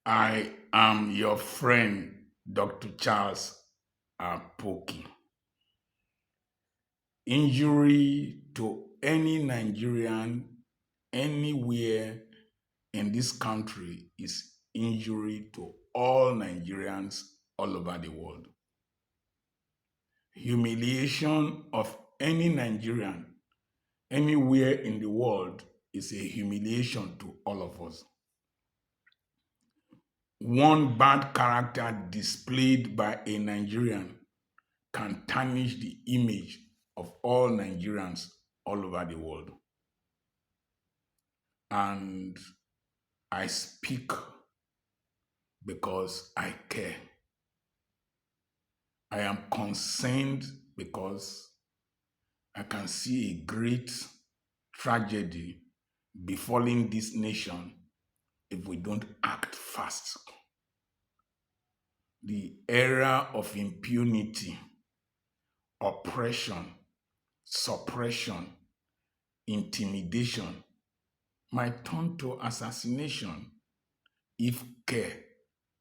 I am your friend, Dr. Charles Apoki. Injury to any Nigerian anywhere in this country is injury to all Nigerians all over the world. Humiliation of any Nigerian anywhere in the world is a humiliation to all of us. One bad character displayed by a Nigerian can tarnish the image of all Nigerians all over the world. And I speak because I care. I am concerned because I can see a great tragedy befalling this nation if we don't act fast. The era of impunity, oppression, suppression, intimidation might turn to assassination if care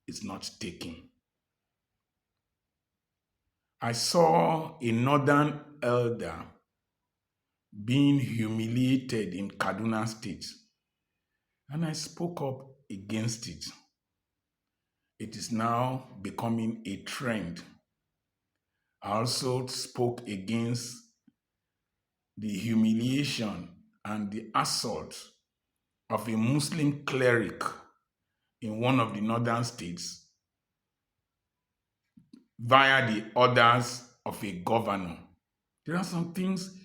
is not taken. I saw a northern elder being humiliated in Kaduna State, and I spoke up against it. It is now becoming a trend. I also spoke against the humiliation and the assault of a Muslim cleric in one of the northern states via the orders of a governor. There are some things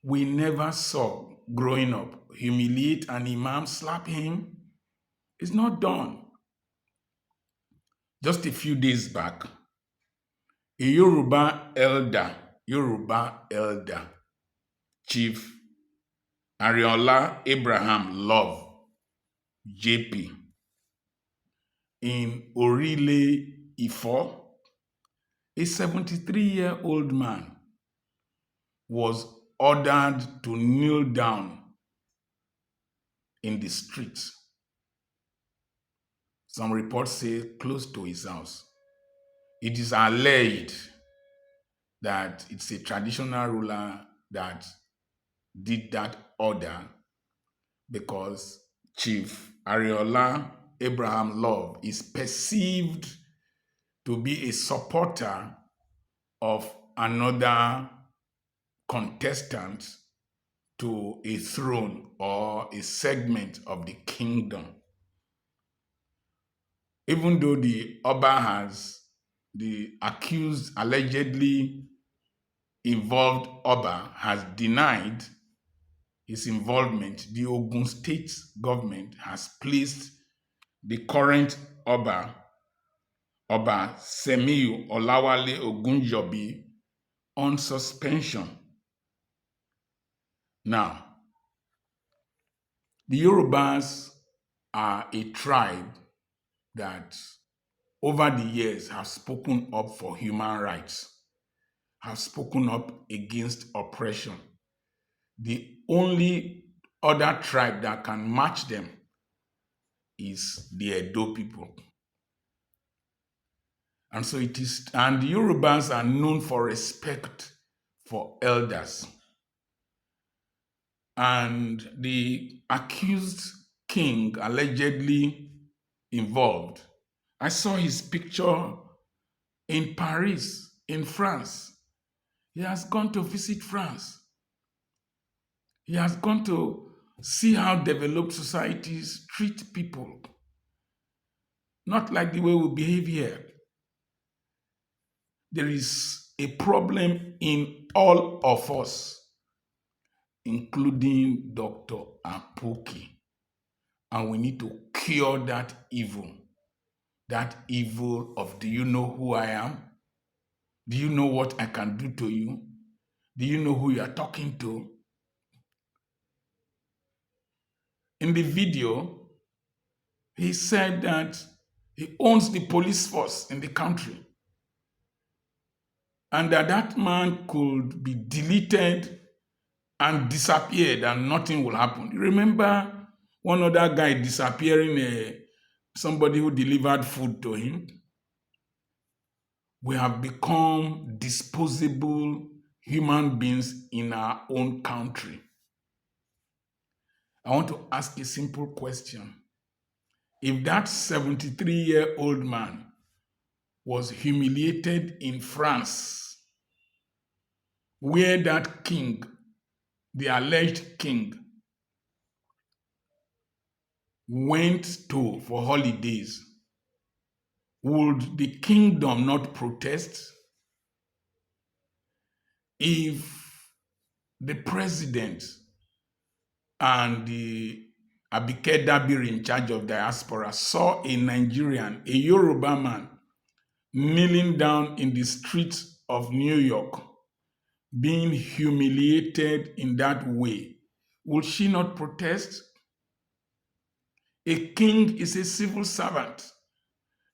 we never saw growing up. Humiliate an imam, slap him. It's not done. Just a few days back, a Yoruba elder, Chief Ariola Abraham Love, JP, in Orile Ifo, a 73-year-old man, was ordered to kneel down in the streets. Some reports say close to his house. It is alleged that it's a traditional ruler that did that order because Chief Ariola Abraham Love is perceived to be a supporter of another contestant to a throne or a segment of the kingdom. Even though the accused allegedly involved Oba has denied his involvement, the Ogun State government has placed the current Oba Semiu Olawale Ogunjobi, on suspension. Now, the Yorubas are a tribe that over the years have spoken up for human rights, have spoken up against oppression. The only other tribe that can match them is the Edo people. And so it is, and the Yorubas are known for respect for elders. And the accused king allegedly involved, I saw his picture in Paris, in France. He has gone to visit France. He has gone to see how developed societies treat people. Not like the way we behave here. There is a problem in all of us, including Dr. Apoki. And we need to cure that evil. That evil of, do you know who I am? Do you know what I can do to you? Do you know who you are talking to? In the video, he said that he owns the police force in the country and that man could be deleted and disappeared and nothing will happen. You remember one other guy disappearing somebody who delivered food to him. We have become disposable human beings in our own country. I want to ask a simple question. If that 73-year-old man was humiliated in France, where that king, the alleged king, went to for holidays, would the kingdom not protest? If the president and the Abike Dabiri in charge of diaspora saw a Nigerian, a Yoruba man, kneeling down in the streets of New York, being humiliated in that way, would she not protest? A king is a civil servant,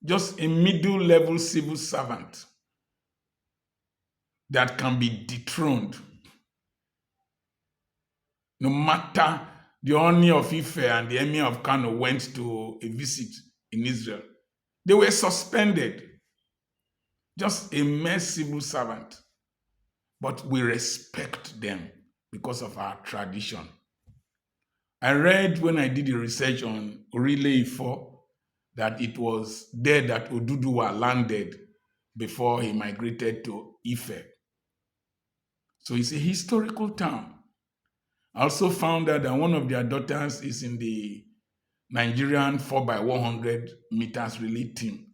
just a middle-level civil servant that can be dethroned. No matter the Oni of Ife and the Emir of Kano went to a visit in Israel, they were suspended. Just a mere civil servant. But we respect them because of our tradition. I read when I did the research on Orile Ife that it was there that Oduduwa landed before he migrated to Ife. So it's a historical town. I also found out that one of their daughters is in the Nigerian 4x100 meters relay team.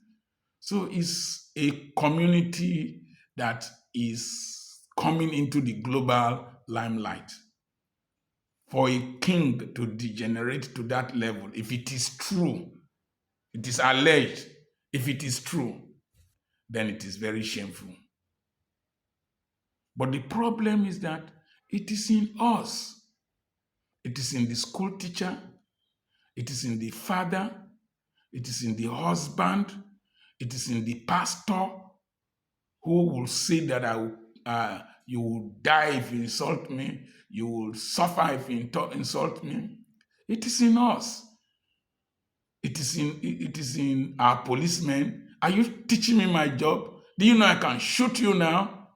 So it's a community that is coming into the global limelight. For a king to degenerate to that level, if it is true, it is alleged, if it is true, then it is very shameful. But the problem is that it is in us. It is in the school teacher, it is in the father, it is in the husband, it is in the pastor who will say that you will die if you insult me, you will suffer if you insult me. It is in us. It is in our policemen. Are you teaching me my job? Do you know I can shoot you now?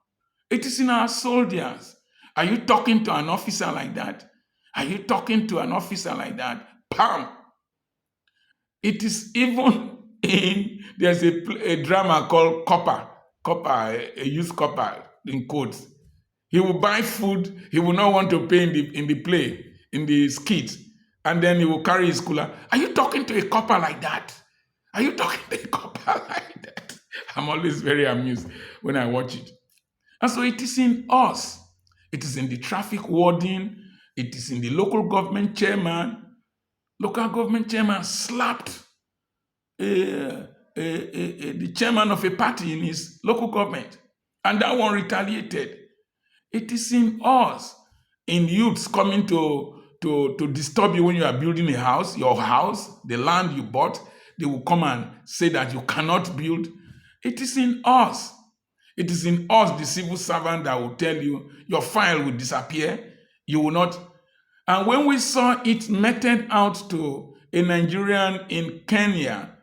It is in our soldiers. Are you talking to an officer like that? Are you talking to an officer like that? Bam! It is even there's a drama called Copper, a youth copper in quotes. He will buy food, he will not want to pay in the play, in the skit, and then he will carry his cooler. Are you talking to a copper like that? Are you talking to a copper like that? I'm always very amused when I watch it. And so it is in us. It is in the traffic warden. It is in the local government chairman. Local government chairman slapped the chairman of a party in his local government, and that one retaliated. It is in us, in youths coming to disturb you when you are building a house, your house, the land you bought. They will come and say that you cannot build. It is in us. It is in us, the civil servant, that will tell you your file will disappear. You will not. And when we saw it meted out to a Nigerian in Kenya,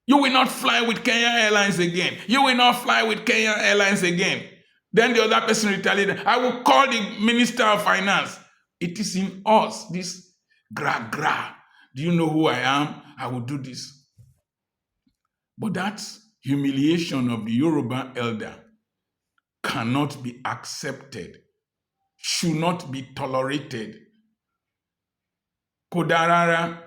you will not fly with Kenya Airlines again. You will not fly with Kenya Airlines again. Then the other person retaliated. I will call the Minister of Finance. It is in us, this gra. Do you know who I am? I will do this. But that humiliation of the Yoruba elder cannot be accepted, should not be tolerated. Kò dáa rárá,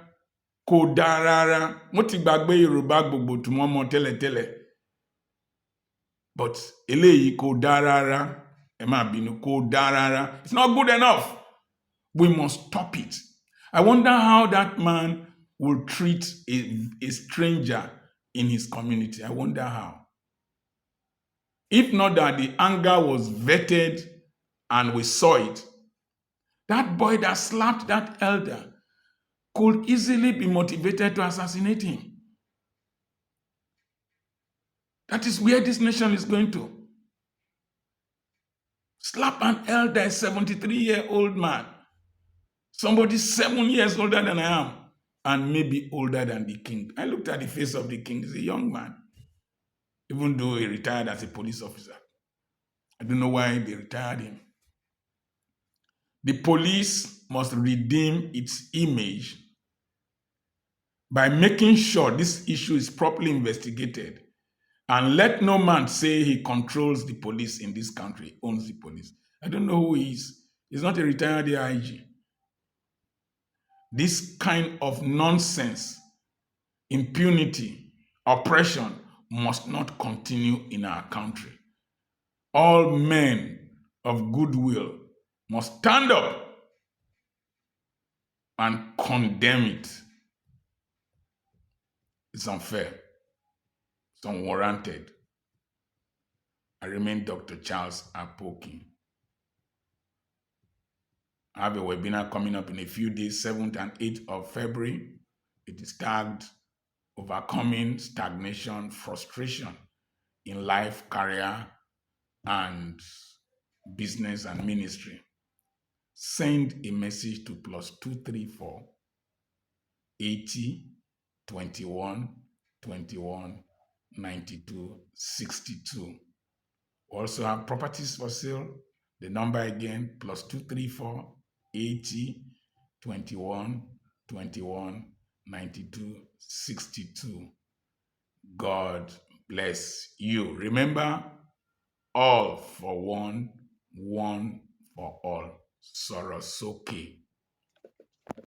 kò dáa rárá. Mo ti gbàgbé Yorùbá gbogbo tí wọ́n mọ̀ tẹ́lẹ̀tẹ́lẹ̀. But eléyìí kò dáa rárá. Ẹ má bínú, kò dáa rárá. It's not good enough. We must stop it. I wonder how that man will treat a stranger in his community. I wonder how. If not that the anger was vetted and we saw it, that boy that slapped that elder could easily be motivated to assassinate him. That is where this nation is going to. Slap an elder, a 73-year-old man. Somebody 7 years older than I am. and maybe older than the king. I looked at the face of the king. He's a young man, even though he retired as a police officer. I don't know why they retired him. The police must redeem its image by making sure this issue is properly investigated. And let no man say he controls the police in this country, owns the police. I don't know who he is. He's not a retired AIG. This kind of nonsense, impunity, oppression must not continue in our country. All men of goodwill must stand up and condemn it. It's unfair. It's unwarranted. I remain Dr. Charles Apoki. I have a webinar coming up in a few days, 7th and 8th of February. It is tagged Overcoming Stagnation, Frustration in Life, Career, and Business and Ministry. Send a message to +234 80 21 21 92 62. We also have properties for sale. The number again, +234 80 21 21 92 62. God bless you. Remember, all for one, one for all. Sorosoke.